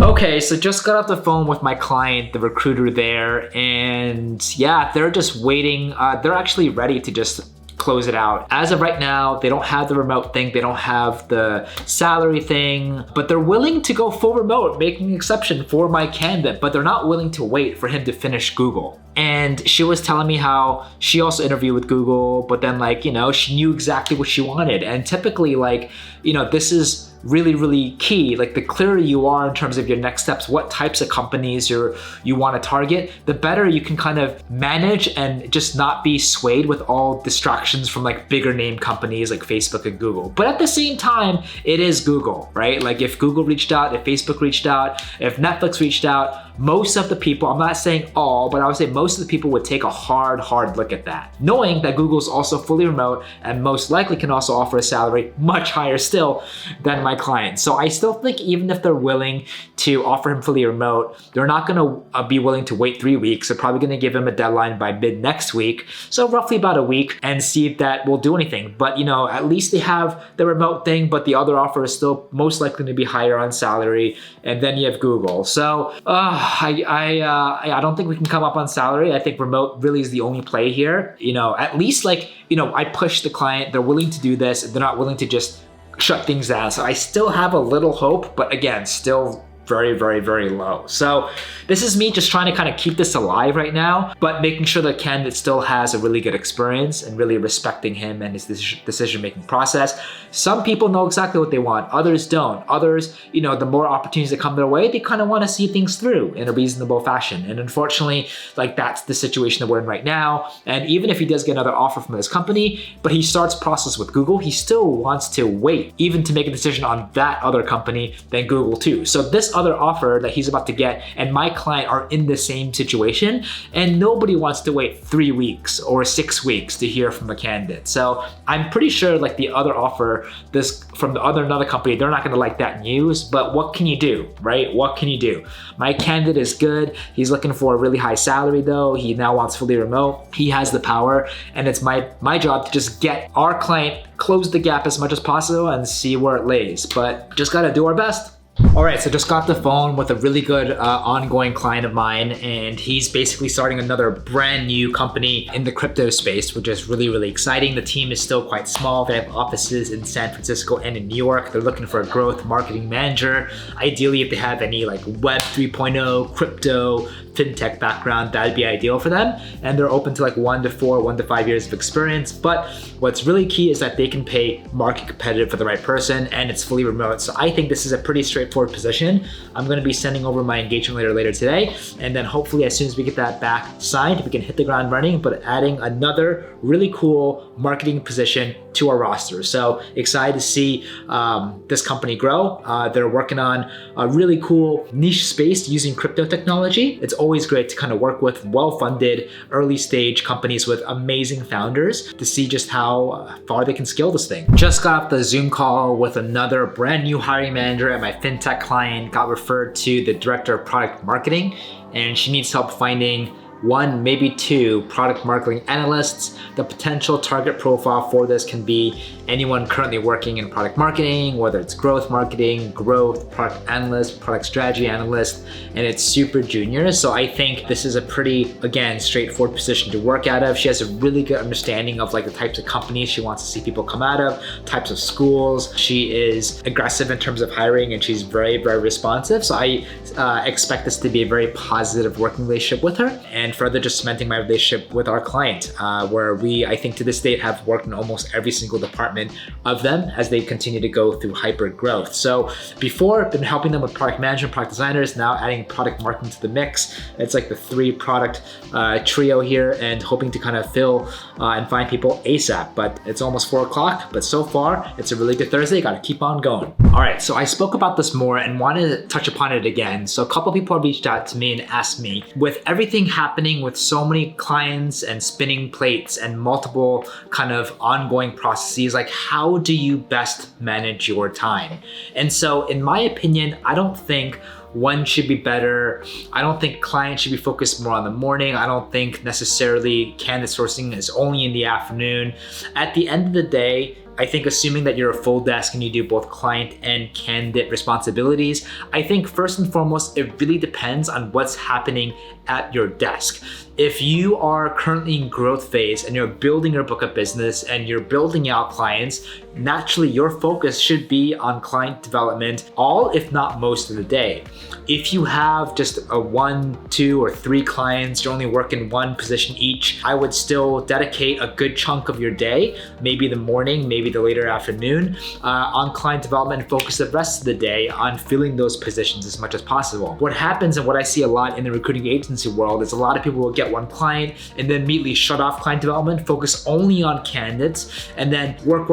Speaker 2: okay, so just got off the phone with my client, the recruiter there, and yeah, they're just waiting. They're actually ready to just close it out. As of right now, they don't have the remote thing, they don't have the salary thing, but they're willing to go full remote, making an exception for my candidate, but they're not willing to wait for him to finish Google. And she was telling me how she also interviewed with Google, but then like, you know, she knew exactly what she wanted. And typically, like, you know, this is really, really key. Like, the clearer you are in terms of your next steps, what types of companies you want to target, the better you can kind of manage and just not be swayed with all distractions from like bigger name companies like Facebook and Google. But at the same time, it is Google, right? Like, if Google reached out, if Facebook reached out, if Netflix reached out, most of the people, I'm not saying all, but I would say most of the people would take a hard look at that, knowing that Google's also fully remote and most likely can also offer a salary much higher still than my client. So I still think even if they're willing to offer him fully remote, they're not going to be willing to wait 3 weeks. They're probably going to give him a deadline by mid next week. So roughly about a week, and see if that will do anything. But, you know, at least they have the remote thing, but the other offer is still most likely to be higher on salary. And then you have Google. So I don't think we can come up on salary. I think remote really is the only play here. You know, at least like, you know, I push the client, they're willing to do this. They're not willing to just shut things down. So I still have a little hope, but again, still very, very, very low. So this is me just trying to kind of keep this alive right now, but making sure the candidate still has a really good experience and really respecting him and his decision-making process. Some people know exactly what they want, others don't. Others, you know, the more opportunities that come their way, they kind of want to see things through in a reasonable fashion. And unfortunately, like that's the situation that we're in right now. And even if he does get another offer from this company, but he starts process with Google, he still wants to wait even to make a decision on that other company than Google too. So this other offer that he's about to get and my client are in the same situation, and nobody wants to wait 3 weeks or 6 weeks to hear from a candidate. So I'm pretty sure like the other offer, this from the another company, they're not gonna like that news, but what can you do, right? What can you do? My candidate is good. He's looking for a really high salary though. He now wants fully remote. He has the power, and it's my job to just get our client, close the gap as much as possible and see where it lays, but just gotta do our best. All right, so just got the phone with a really good ongoing client of mine, and he's basically starting another brand new company in the crypto space, which is really, really exciting. The team is still quite small. They have offices in San Francisco and in New York. They're looking for a growth marketing manager. Ideally, if they have any like Web 3.0, crypto, fintech background, that'd be ideal for them. And they're open to like 1 to 5 years of experience. But what's really key is that they can pay market competitive for the right person, and it's fully remote. So I think this is a pretty straightforward position. I'm gonna be sending over my engagement letter later today. And then hopefully as soon as we get that back signed, we can hit the ground running, but adding another really cool marketing position to our roster. So excited to see this company grow. They're working on a really cool niche space using crypto technology. It's always great to kind of work with well-funded early stage companies with amazing founders to see just how far they can scale this thing. Just got off the Zoom call with another brand new hiring manager at my fintech client, got referred to the director of product marketing, and she needs help finding 1, maybe 2 product marketing analysts. The potential target profile for this can be anyone currently working in product marketing, whether it's growth marketing, growth, product analyst, product strategy analyst, and it's super junior. So I think this is a pretty, again, straightforward position to work out of. She has a really good understanding of like the types of companies she wants to see people come out of, types of schools. She is aggressive in terms of hiring, and she's very, very responsive. So I expect this to be a very positive working relationship with her, and further just cementing my relationship with our client, where we, I think to this date, have worked in almost every single department of them as they continue to go through hyper growth. So before, I've been helping them with product management, product designers, now adding product marketing to the mix. It's like the 3 product trio here, and hoping to kind of fill and find people ASAP. But it's almost 4 o'clock, but so far it's a really good Thursday. Got to keep on going. All right, so I spoke about this more and wanted to touch upon it again. So a couple people have reached out to me and asked me, with everything happening with so many clients and spinning plates and multiple kind of ongoing processes, like how do you best manage your time? And so in my opinion, I don't think one should be better. I don't think clients should be focused more on the morning. I don't think necessarily candidate sourcing is only in the afternoon. At the end of the day, I think assuming that you're a full desk and you do both client and candidate responsibilities, I think first and foremost, it really depends on what's happening at your desk. If you are currently in growth phase and you're building your book of business and you're building out clients, naturally your focus should be on client development all, if not most of the day. If you have just a 1, 2, or 3 clients, you're only working 1 position each, I would still dedicate a good chunk of your day, maybe the morning, maybe the later afternoon, on client development, and focus the rest of the day on filling those positions as much as possible. What happens, and what I see a lot in the recruiting agency world, is a lot of people will get 1 client and then immediately shut off client development, focus only on candidates, and then work,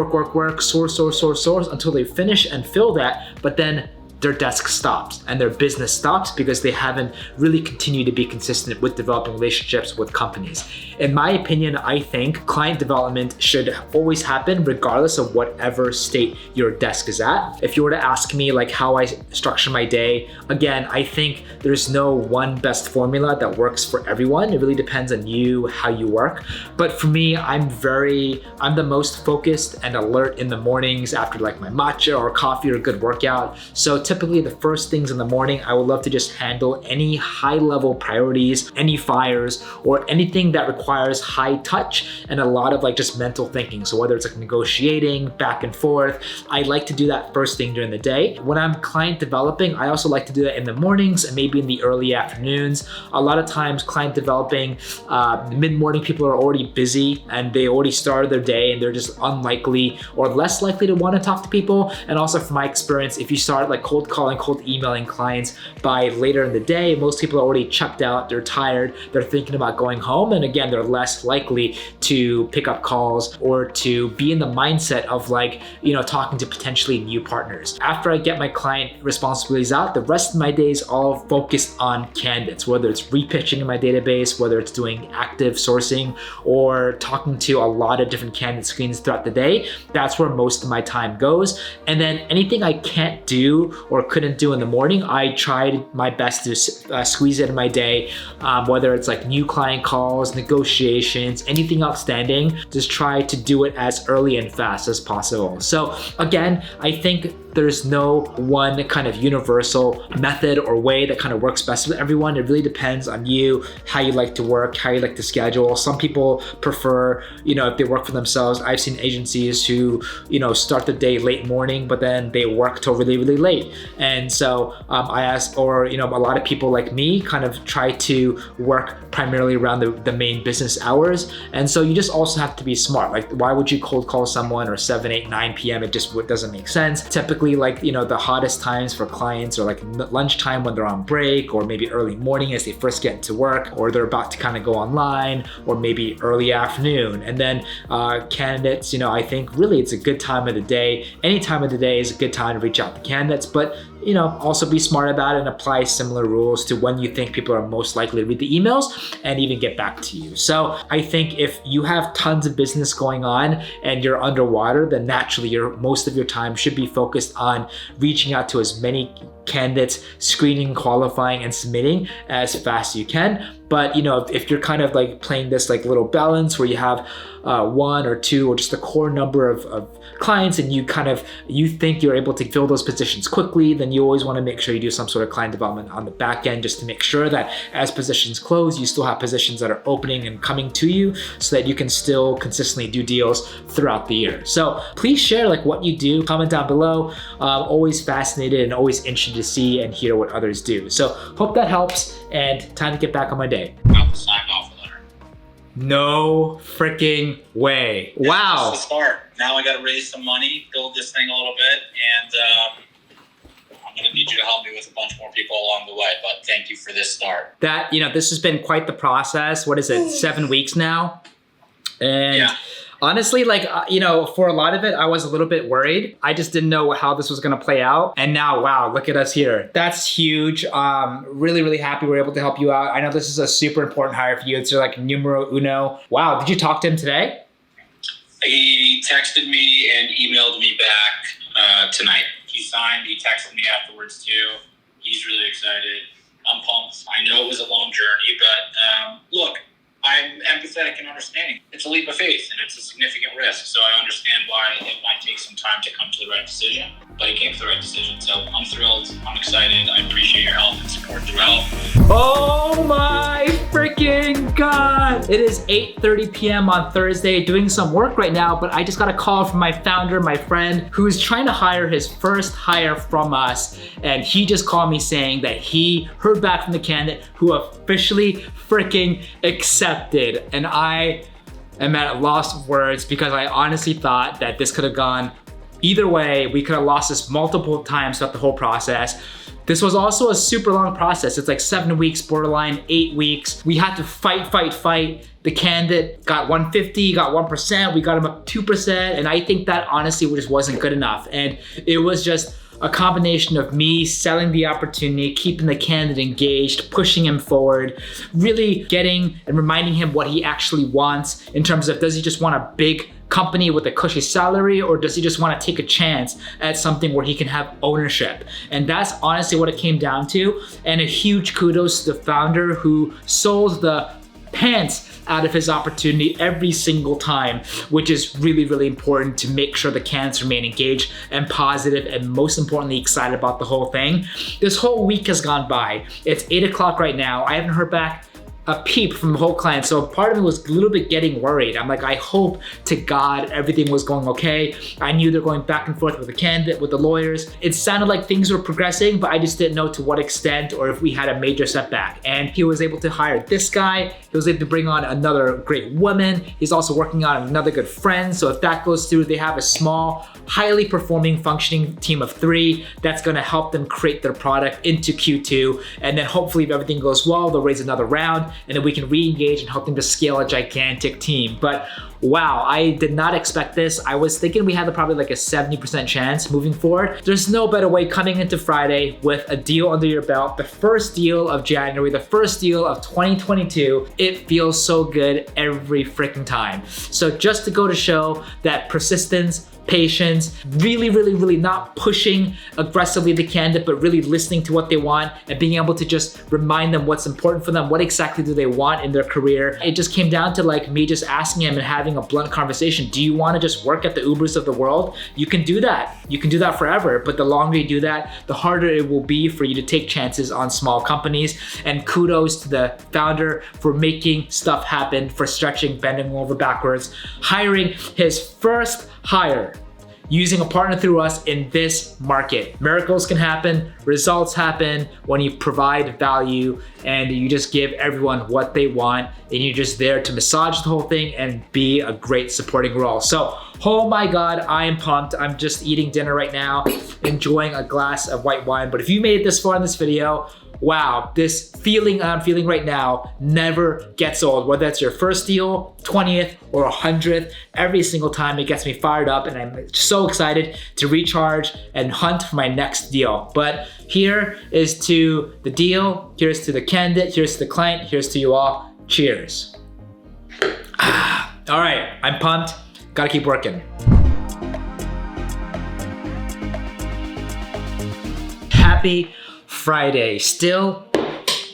Speaker 2: source until they finish and fill that, but then their desk stops and their business stops because they haven't really continued to be consistent with developing relationships with companies. In my opinion, I think client development should always happen regardless of whatever state your desk is at. If you were to ask me like how I structure my day, again, I think there's no one best formula that works for everyone. It really depends on you, how you work. But for me, I'm the most focused and alert in the mornings after like my matcha or coffee or a good workout. So typically the first things in the morning, I would love to just handle any high level priorities, any fires, or anything that requires high touch and a lot of like just mental thinking. So whether it's like negotiating back and forth, I like to do that first thing during the day. When I'm client developing, I also like to do that in the mornings and maybe in the early afternoons. A lot of times client developing, mid-morning people are already busy and they already started their day and they're just unlikely or less likely to want to talk to people. And also from my experience, if you start like cold calling, cold emailing clients by later in the day, most people are already checked out, they're tired, they're thinking about going home. And again, they're less likely to pick up calls or to be in the mindset of like, talking to potentially new partners. After I get my client responsibilities out, the rest of my day is all focused on candidates, whether it's repitching in my database, whether it's doing active sourcing or talking to a lot of different candidate screens throughout the day. That's where most of my time goes. And then anything I can't do or couldn't do in the morning, I tried my best to squeeze it in my day, whether it's like new client calls, negotiations, anything outstanding, just try to do it as early and fast as possible. So again, I think there's no one kind of universal method or way that kind of works best with everyone. It really depends on you, how you like to work, how you like to schedule. Some people prefer, if they work for themselves. I've seen agencies who, start the day late morning, but then they work till really, really late. And so I ask, or, a lot of people like me kind of try to work primarily around the main business hours. And so you just also have to be smart. Like, why would you cold call someone or 7, 8, 9 p.m.? It just doesn't make sense. Typically, like, the hottest times for clients are like lunchtime when they're on break, or maybe early morning as they first get into work, or they're about to kind of go online, or maybe early afternoon. And then candidates, I think really it's a good time of the day. Any time of the day is a good time to reach out to candidates, but also be smart about it and apply similar rules to when you think people are most likely to read the emails and even get back to you. So I think if you have tons of business going on and you're underwater, then naturally most of your time should be focused on reaching out to as many candidates, screening, qualifying, and submitting as fast as you can. But if you're kind of like playing this like little balance where you have one or two or just a core number of clients and you think you're able to fill those positions quickly, then you always want to make sure you do some sort of client development on the back end just to make sure that as positions close, you still have positions that are opening and coming to you so that you can still consistently do deals throughout the year. So please share like what you do, comment down below. Always fascinated and always interested to see and hear what others do. So hope that helps, and time to get back on my day.
Speaker 4: About to sign off letter.
Speaker 2: No freaking way. Wow.
Speaker 4: This is the start. Now I got to raise some money, build this thing a little bit, and I'm going to need you to help me with a bunch more people along the way. But thank you for this start.
Speaker 2: That, this has been quite the process. What is it, 7 weeks now? And yeah. Honestly, like, for a lot of it, I was a little bit worried. I just didn't know how this was gonna play out. And now, wow, look at us here. That's huge. Really, really happy we're able to help you out. I know this is a super important hire for you. It's like numero uno. Wow, did you talk to him today?
Speaker 4: He texted me and emailed me back tonight. He signed, he texted me afterwards too. He's really excited. I'm pumped. I know it was a long journey, but look, I'm empathetic and understanding. It's a leap of faith and it's a significant risk. So I understand why it might take some time to come to the right decision, but it came to the right decision. So I'm thrilled. I'm excited. I appreciate your help and support throughout.
Speaker 2: Oh my freaking God. It is 8:30 p.m. on Thursday, doing some work right now, but I just got a call from my founder, my friend, who is trying to hire his first hire from us. And he just called me saying that he heard back from the candidate who officially freaking accepted. And I am at a loss of words because I honestly thought that this could have gone either way. We could have lost this multiple times throughout the whole process. This was also a super long process. It's like 7 weeks, borderline 8 weeks. We had to fight. The candidate got 150, got 1%, we got him up 2%. And I think that honestly just wasn't good enough. And it was just a combination of me selling the opportunity, keeping the candidate engaged, pushing him forward, really getting and reminding him what he actually wants in terms of, does he just want a big company with a cushy salary, or does he just want to take a chance at something where he can have ownership? And that's honestly what it came down to. And a huge kudos to the founder who sold the pants out of his opportunity every single time, which is really, really important to make sure the candidates remain engaged and positive and most importantly excited about the whole thing. This whole week has gone by. It's 8 o'clock right now. I haven't heard back a peep from the whole client. So part of me was a little bit getting worried. I'm like, I hope to God everything was going okay. I knew they're going back and forth with the candidate, with the lawyers. It sounded like things were progressing, but I just didn't know to what extent or if we had a major setback. And he was able to hire this guy. He was able to bring on another great woman. He's also working on another good friend. So if that goes through, they have a small, highly performing, functioning team of 3 that's gonna help them create their product into Q2. And then hopefully if everything goes well, they'll raise another round and then we can re-engage and help them to scale a gigantic team. But wow, I did not expect this. I was thinking we had probably like a 70% chance moving forward. There's no better way coming into Friday with a deal under your belt, the first deal of January, the first deal of 2022. It feels so good every freaking time. So just to go to show that persistence, patience, really not pushing aggressively the candidate, but really listening to what they want and being able to just remind them what's important for them, what exactly do they want in their career. It just came down to like me just asking him and having a blunt conversation. Do you want to just work at the Ubers of the world? You can do that. You can do that forever, but the longer you do that, the harder it will be for you to take chances on small companies. And kudos to the founder for making stuff happen, for stretching, bending over backwards, hiring his first hire, using a partner through us in this market. Miracles can happen, results happen when you provide value and you just give everyone what they want and you're just there to massage the whole thing and be a great supporting role. So, oh my God, I am pumped. I'm just eating dinner right now, enjoying a glass of white wine. But if you made it this far in this video, wow, this feeling I'm feeling right now never gets old. Whether it's your first deal, 20th or 100th, every single time it gets me fired up and I'm so excited to recharge and hunt for my next deal. But here is to the deal, here's to the candidate, here's to the client, here's to you all. Cheers. All right, I'm pumped, gotta keep working. Happy Friday. Still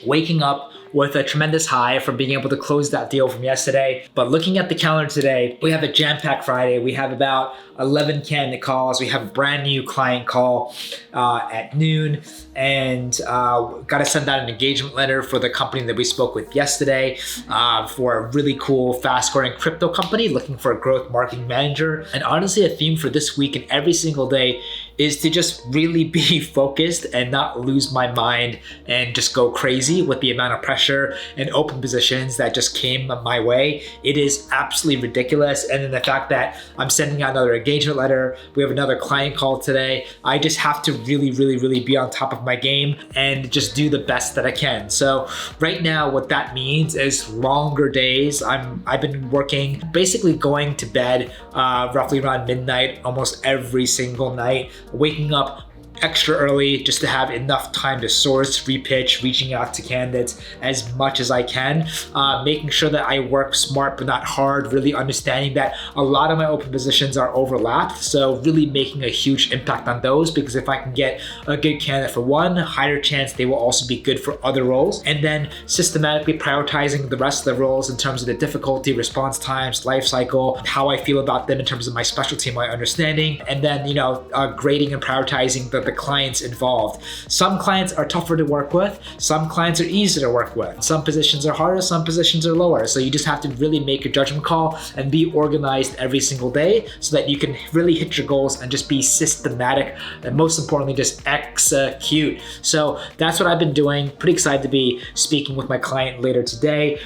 Speaker 2: waking up with a tremendous high from being able to close that deal from yesterday. But looking at the calendar today, we have a jam-packed Friday. We have about 11 candidate calls. We have a brand new client call at noon, and got to send out an engagement letter for the company that we spoke with yesterday for a really cool, fast-growing crypto company looking for a growth marketing manager. And honestly, a theme for this week and every single day is to just really be focused and not lose my mind and just go crazy with the amount of pressure and open positions that just came my way. It is absolutely ridiculous. And then the fact that I'm sending out another engagement letter, we have another client call today. I just have to really be on top of my game and just do the best that I can. So right now, what that means is longer days. I've been working, basically going to bed roughly around midnight almost every single night, waking up extra early just to have enough time to source, repitch, reaching out to candidates as much as I can, making sure that I work smart but not hard, really understanding that a lot of my open positions are overlapped, so really making a huge impact on those, because if I can get a good candidate for one, higher chance they will also be good for other roles, and then systematically prioritizing the rest of the roles in terms of the difficulty, response times, life cycle, how I feel about them in terms of my specialty, my understanding, and then grading and prioritizing the clients involved. Some clients are tougher to work with, some clients are easier to work with. Some positions are harder, some positions are lower. So you just have to really make a judgment call and be organized every single day so that you can really hit your goals and just be systematic and most importantly, just execute. So that's what I've been doing. Pretty excited to be speaking with my client later today.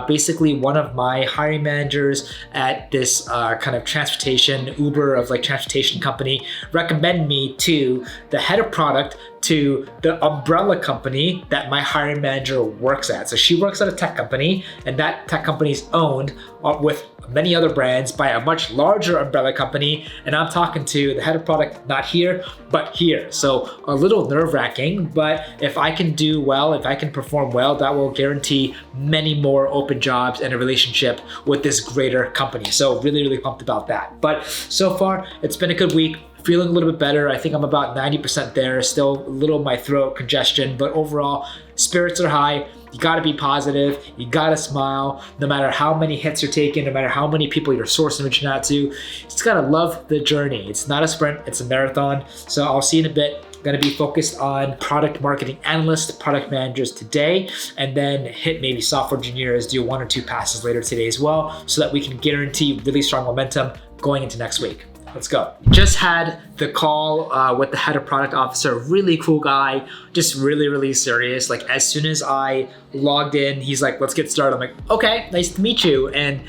Speaker 2: Basically, one of my hiring managers at this kind of transportation, Uber of like transportation company, recommended me to the head of product to the umbrella company that my hiring manager works at. So she works at a tech company, and that tech company is owned with many other brands by a much larger umbrella company, and I'm talking to the head of product, not here, but here. So a little nerve-wracking, but if I can do well, if I can perform well, that will guarantee many more open jobs and a relationship with this greater company. So really pumped about that. But so far, it's been a good week. Feeling a little bit better. I think I'm about 90% there. Still a little my throat congestion, but overall spirits are high. You gotta be positive. You gotta smile. No matter how many hits you're taking, no matter how many people you're sourcing, reaching out to, you just gotta love the journey. It's not a sprint, it's a marathon. So I'll see you in a bit. Going to be focused on product marketing analysts, product managers today, and then hit maybe software engineers, do 1 or 2 passes later today as well, so that we can guarantee really strong momentum going into next week. Let's go. Just had the call with the head of product officer, really cool guy, just really serious. Like as soon as I logged in, he's like, let's get started. I'm like, okay, nice to meet you. And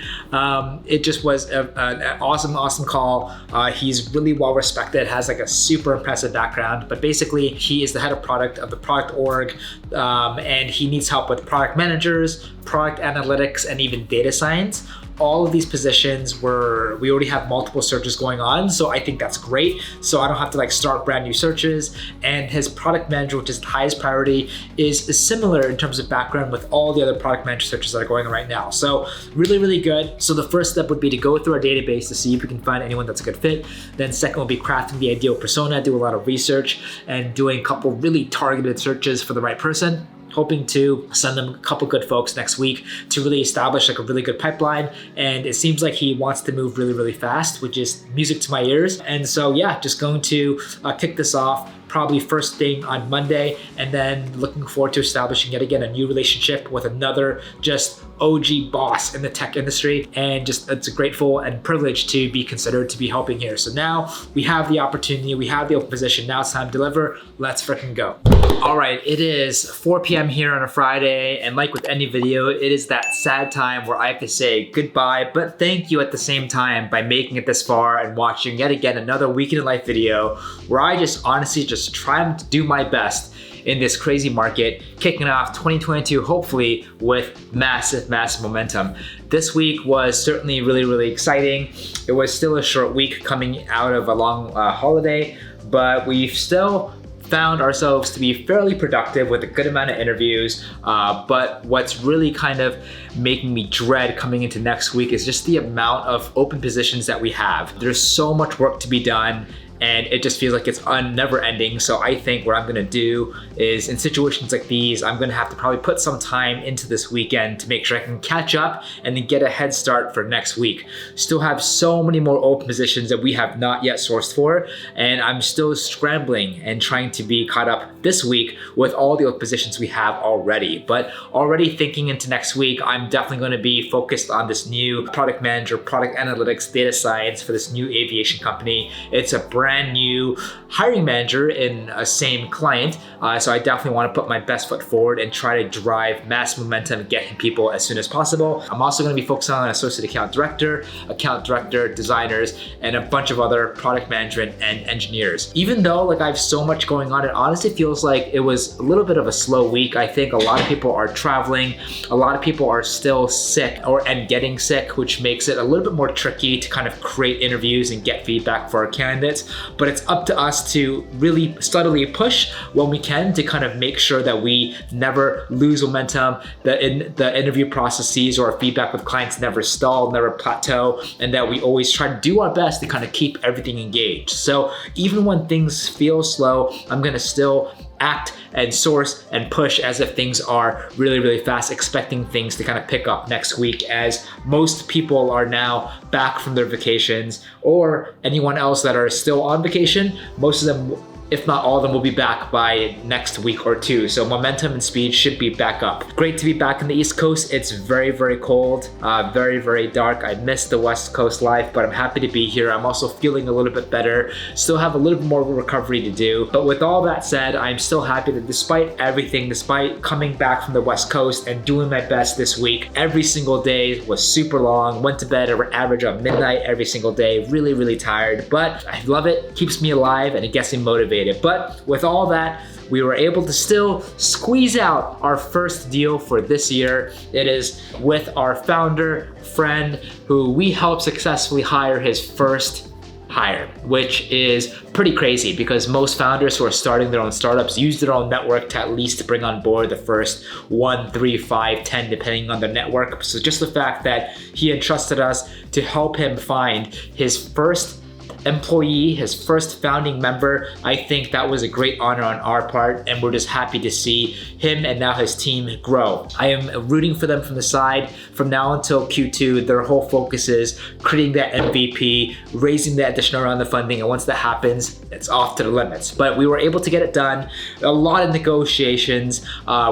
Speaker 2: it just was an awesome call. He's really well respected, has like a super impressive background, but basically he is the head of product of the product org, and he needs help with product managers, product analytics, and even data science. All of these positions we already have multiple searches going on, so I think that's great. So I don't have to like start brand new searches. And his product manager, which is the highest priority, is similar in terms of background with all the other product manager searches that are going on right now. So really good. So the first step would be to go through our database to see if we can find anyone that's a good fit. Then second would be crafting the ideal persona, do a lot of research and doing a couple really targeted searches for the right person. Hoping to send them a couple good folks next week to really establish like a really good pipeline. And it seems like he wants to move really fast, which is music to my ears. And so yeah, just going to kick this off probably first thing on Monday, and then looking forward to establishing yet again a new relationship with another just OG boss in the tech industry. And just it's grateful and privileged to be considered to be helping here. So now we have the opportunity, we have the open position, now it's time to deliver. Let's freaking go. All right, it is 4 p.m. here on a Friday, and like with any video, it is that sad time where I have to say goodbye, but thank you at the same time by making it this far and watching yet again another Weekend in Life video where I just honestly just trying to do my best in this crazy market, kicking off 2022 hopefully with massive momentum. This week was certainly really exciting. It was still a short week coming out of a long holiday, but we've still found ourselves to be fairly productive with a good amount of interviews. But what's really kind of making me dread coming into next week is just the amount of open positions that we have. There's so much work to be done, and it just feels like it's never ending. So I think what I'm gonna do is in situations like these, I'm gonna have to probably put some time into this weekend to make sure I can catch up and then get a head start for next week. Still have so many more open positions that we have not yet sourced for, and I'm still scrambling and trying to be caught up this week with all the open positions we have already. But already thinking into next week, I'm definitely gonna be focused on this new product manager, product analytics, data science for this new aviation company. It's a brand new hiring manager in a same client. So I definitely want to put my best foot forward and try to drive mass momentum, getting people as soon as possible. I'm also going to be focusing on associate account director, designers, and a bunch of other product management and engineers. Even though like I have so much going on, it honestly feels like it was a little bit of a slow week. I think a lot of people are traveling. A lot of people are still sick and getting sick, which makes it a little bit more tricky to kind of create interviews and get feedback for our candidates. But it's up to us to really steadily push when we can to kind of make sure that we never lose momentum, that in the interview processes or feedback with clients never stall, never plateau, and that we always try to do our best to kind of keep everything engaged. So even when things feel slow, I'm gonna still act and source and push as if things are really fast, expecting things to kind of pick up next week as most people are now back from their vacations, or anyone else that are still on vacation. Most of them, if not all of them, will be back by next week or two. So momentum and speed should be back up. Great to be back in the East Coast. It's very cold, very dark. I miss the West Coast life, but I'm happy to be here. I'm also feeling a little bit better. Still have a little bit more recovery to do. But with all that said, I'm still happy that despite everything, despite coming back from the West Coast and doing my best this week, every single day was super long. Went to bed at average of midnight every single day. Really tired, but I love it. Keeps me alive and it gets me motivated. But with all that, we were able to still squeeze out our first deal for this year. It is with our founder, friend, who we helped successfully hire his first hire, which is pretty crazy because most founders who are starting their own startups use their own network to at least bring on board the first 1, 3, 5, 10, depending on their network. So just the fact that he entrusted us to help him find his first employee, his first founding member. I think that was a great honor on our part, and we're just happy to see him and now his team grow. I am rooting for them from the side. From now until Q2, their whole focus is creating that MVP, raising that additional round of funding, and once that happens, it's off to the limits. But we were able to get it done. A lot of negotiations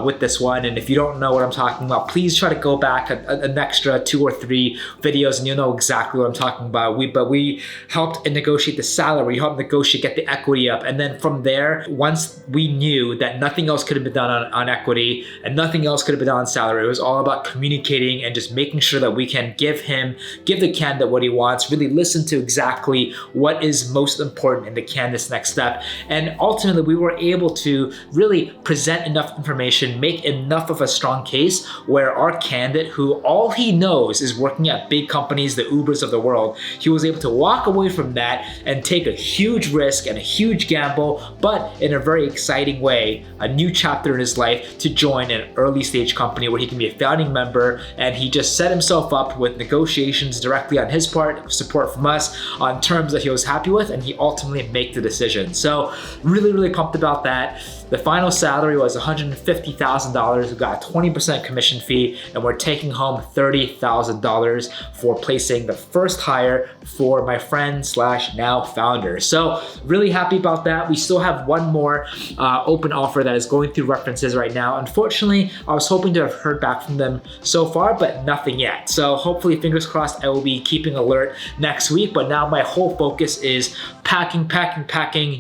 Speaker 2: with this one, and if you don't know what I'm talking about, please try to go back an extra 2 or 3 videos and you'll know exactly what I'm talking about. But we helped negotiate the salary, helped negotiate, get the equity up, and then from there, once we knew that nothing else could have been done on equity and nothing else could have been done on salary, it was all about communicating and just making sure that we can give the candidate what he wants, really listen to exactly what is most important in the candidate's next step. And ultimately, we were able to really present enough information, make enough of a strong case where our candidate, who all he knows is working at big companies, the Ubers of the world, he was able to walk away from that and take a huge risk and a huge gamble, but in a very exciting way, a new chapter in his life to join an early stage company where he can be a founding member. And he just set himself up with negotiations directly on his part, support from us on terms that he was happy with, and he ultimately made the decision. So really, really pumped about that. The final salary was $150,000. We got a 20% commission fee, and we're taking home $30,000 for placing the first hire for my friend / now founder. So really happy about that. We still have one more open offer that is going through references right now. Unfortunately, I was hoping to have heard back from them so far, but nothing yet. So hopefully, fingers crossed, I will be keeping alert next week. But now my whole focus is packing,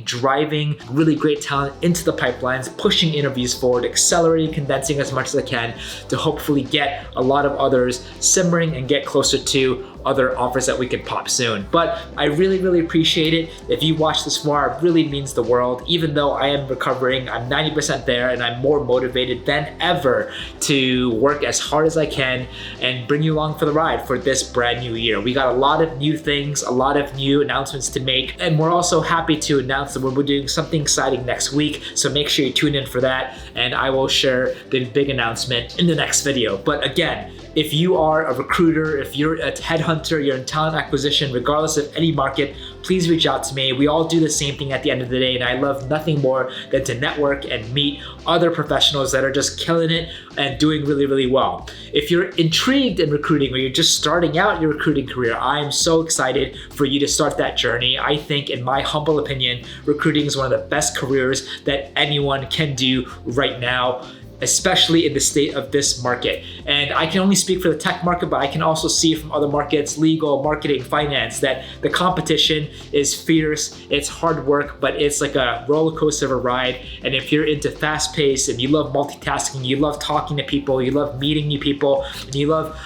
Speaker 2: driving really great talent into the pipelines, pushing interviews forward, accelerating, condensing as much as I can to hopefully get a lot of others simmering and get closer to other offers that we could pop soon. But I really, really appreciate it. If you watched this far, it really means the world. Even though I am recovering, I'm 90% there, and I'm more motivated than ever to work as hard as I can and bring you along for the ride for this brand new year. We got a lot of new things, a lot of new announcements to make, and we're also happy to announce that we're doing something exciting next week. So make sure you tune in for that, and I will share the big announcement in the next video. But again, if you are a recruiter, if you're a headhunter, you're in talent acquisition, regardless of any market, please reach out to me. We all do the same thing at the end of the day, and I love nothing more than to network and meet other professionals that are just killing it and doing really, really well. If you're intrigued in recruiting or you're just starting out your recruiting career, I am so excited for you to start that journey. I think, in my humble opinion, recruiting is one of the best careers that anyone can do right now, especially in the state of this market. And I can only speak for the tech market, but I can also see from other markets, legal, marketing, finance, that the competition is fierce. It's hard work, but it's like a roller coaster of a ride. And if you're into fast pace and you love multitasking, you love talking to people, you love meeting new people, and you love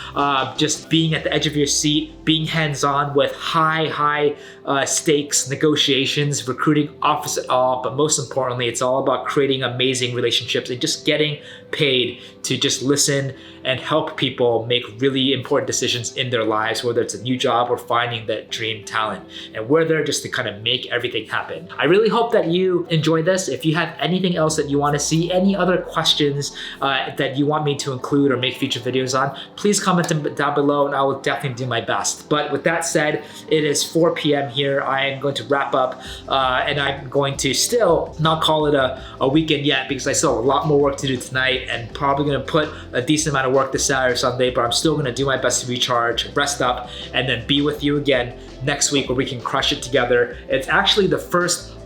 Speaker 2: just being at the edge of your seat, being hands-on with high stakes negotiations, recruiting offers it all, but most importantly, it's all about creating amazing relationships and just getting paid to just listen and help people make really important decisions in their lives, whether it's a new job or finding that dream talent. And we're there just to kind of make everything happen. I really hope that you enjoyed this. If you have anything else that you want to see, any other questions that you want me to include or make future videos on, please comment them down below and I will definitely do my best. But with that said, it is 4 p.m. here. I am going to wrap up and I'm going to still not call it a weekend yet because I still have a lot more work to do tonight and probably going to put a decent amount of work this Saturday or Sunday, but I'm still going to do my best to recharge, rest up, and then be with you again next week where we can crush it together. It's actually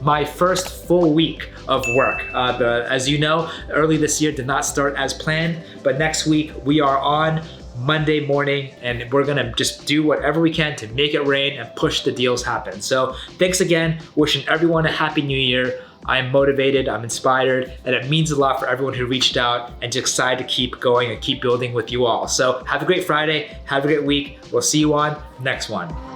Speaker 2: my first full week of work. As you know, early this year did not start as planned, but next week we are on Monday morning and we're gonna just do whatever we can to make it rain and push the deals happen. So thanks again, wishing everyone a happy new year. I'm motivated, I'm inspired, and it means a lot for everyone who reached out and just excited to keep going and keep building with you all. So have a great Friday, have a great week. We'll see you on next one.